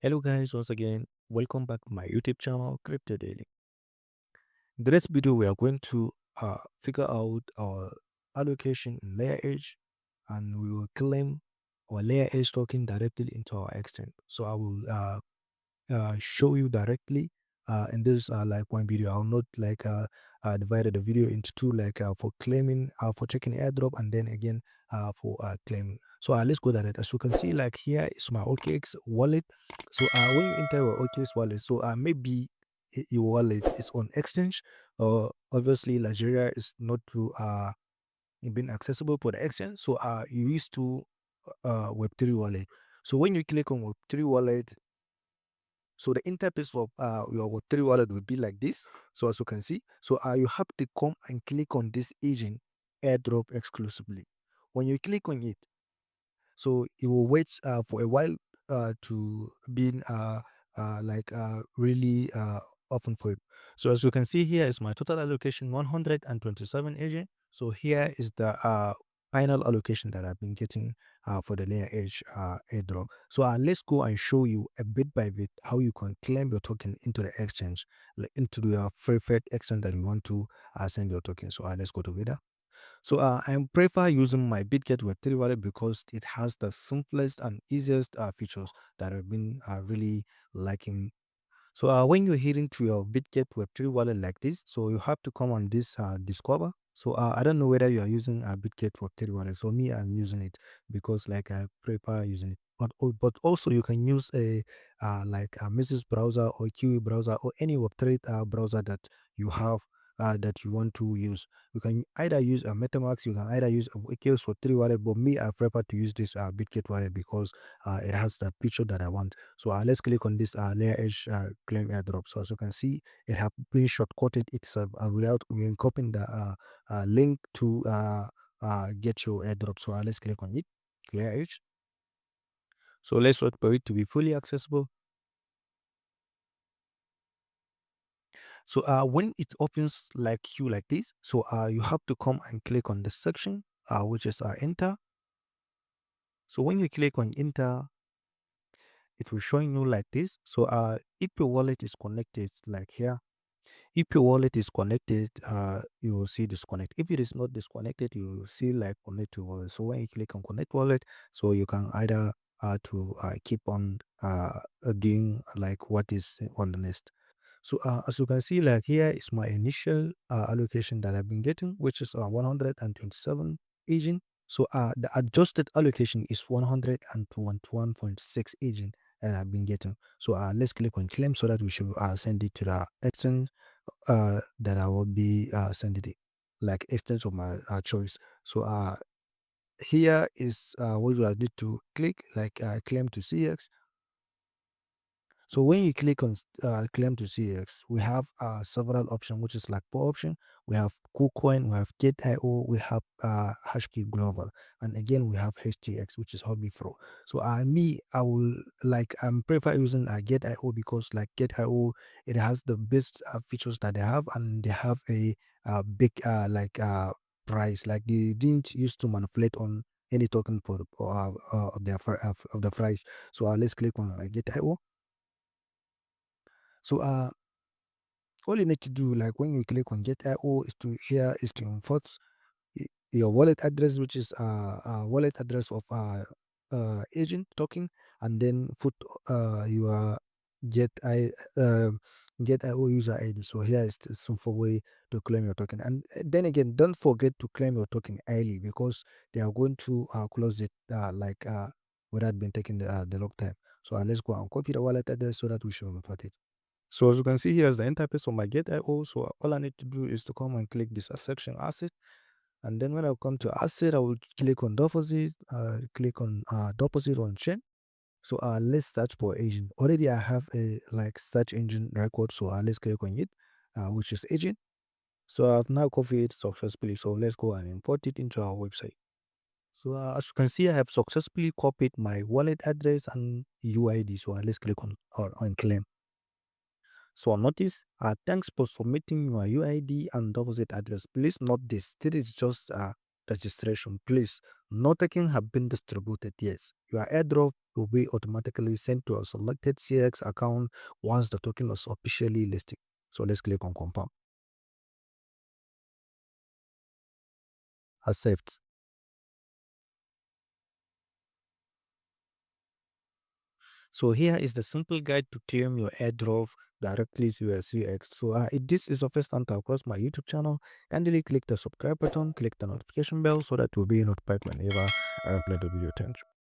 Hello guys, once again, welcome back to my YouTube channel, Crypto Daily. In the next video, we are going to figure out our allocation in LayerEdge, and we will claim our LayerEdge token directly into our exchange. So I will show you directly in this like one video. I'll not like divided the video into two, like for claiming, for checking airdrop, and then again for claiming. So let's go direct. As you can see, like here is my OKX wallet. So when you enter your OKX wallet, so maybe your wallet is on exchange, or obviously Nigeria is not to been accessible for the exchange. So you used to Web3 wallet. So when you click on Web3 wallet, so the interface of your Web3 wallet will be like this. So as you can see, so you have to come and click on this agent airdrop exclusively. When you click on it, so it will wait for a while to be really open for it. So as you can see, here is my total allocation 127 agent. So here is the final allocation that I've been getting for the layer edge airdrop. So let's go and show you a bit by bit how you can claim your token into the exchange, like into your favorite exchange that you want to send your token. So let's go together. So I prefer using my Bitget Web3 wallet because it has the simplest and easiest features that I've been really liking. So when you're heading to your Bitget Web3 wallet like this, so you have to come on this Discover. So I don't know whether you are using a Bitget Web3 wallet. So me, I'm using it because like I prefer using it. But also you can use a like a Mrs. browser or Kiwi browser or any Web3 browser that you have that you want to use. You can either use a MetaMask, you can either use a Wikileaks Web3 wallet. But me, I prefer to use this Bitget wallet because it has the feature that I want. So let's click on this layer edge claim airdrop. So as you can see, it have been shortcutted itself without we copying the link to get your airdrop. So let's click on it, layer edge. So let's wait for it to be fully accessible. So when it opens like you like this, so you have to come and click on the section which is enter. So when you click on enter, it will showing you like this. So if your wallet is connected like here, if your wallet is connected, you will see disconnect. If it is not disconnected, you will see like connect to wallet. So when you click on connect wallet, so you can either to keep on doing like what is on the list. So as you can see, like here is my initial allocation that I've been getting, which is 127 agent. So the adjusted allocation is 121.6 agent that I've been getting. So let's click on claim so that we should send it to the exchange that I will be sending it, like exchange of my choice. So here is what I need to click, like claim to CX. So when you click on claim to CX, we have several options, which is like four option. We have KuCoin, we have Gate.io, we have Hashkey Global, and again we have HTX, which is Hobby Pro. So me, I will like prefer using Gate.io because like Gate.io, it has the best features that they have, and they have a big price. Like they didn't used to manipulate on any token for of their of the price. So let's click on Gate.io. So all you need to do, like when you click on Get IO, is to input your wallet address, which is wallet address of agent token, and then put your Get I Get IO user ID. So here is the simple way to claim your token. And then again, don't forget to claim your token early because they are going to close it without being taking the long time. So let's go and copy the wallet address so that we should import it. So as you can see, here's the interface of my Gate.io. So all I need to do is to come and click this section asset. And then when I come to asset, I will click on deposit, click on deposit on chain. So let's search for agent. Already I have a like search engine record. So let's click on it, which is agent. So I've now copied it successfully. So let's go and import it into our website. So as you can see, I have successfully copied my wallet address and UID. So let's click on claim. So notice, thanks for submitting your UID and deposit address. Please note this. This is just registration. Please, no token have been distributed yet. Your airdrop will be automatically sent to a selected CX account once the token was officially listed. So let's click on confirm. Accept. So here is the simple guide to claim your airdrop directly to your CX. So if this is the first time to across my YouTube channel, kindly click the subscribe button, click the notification bell so that you'll be notified whenever I upload a video. Thank you.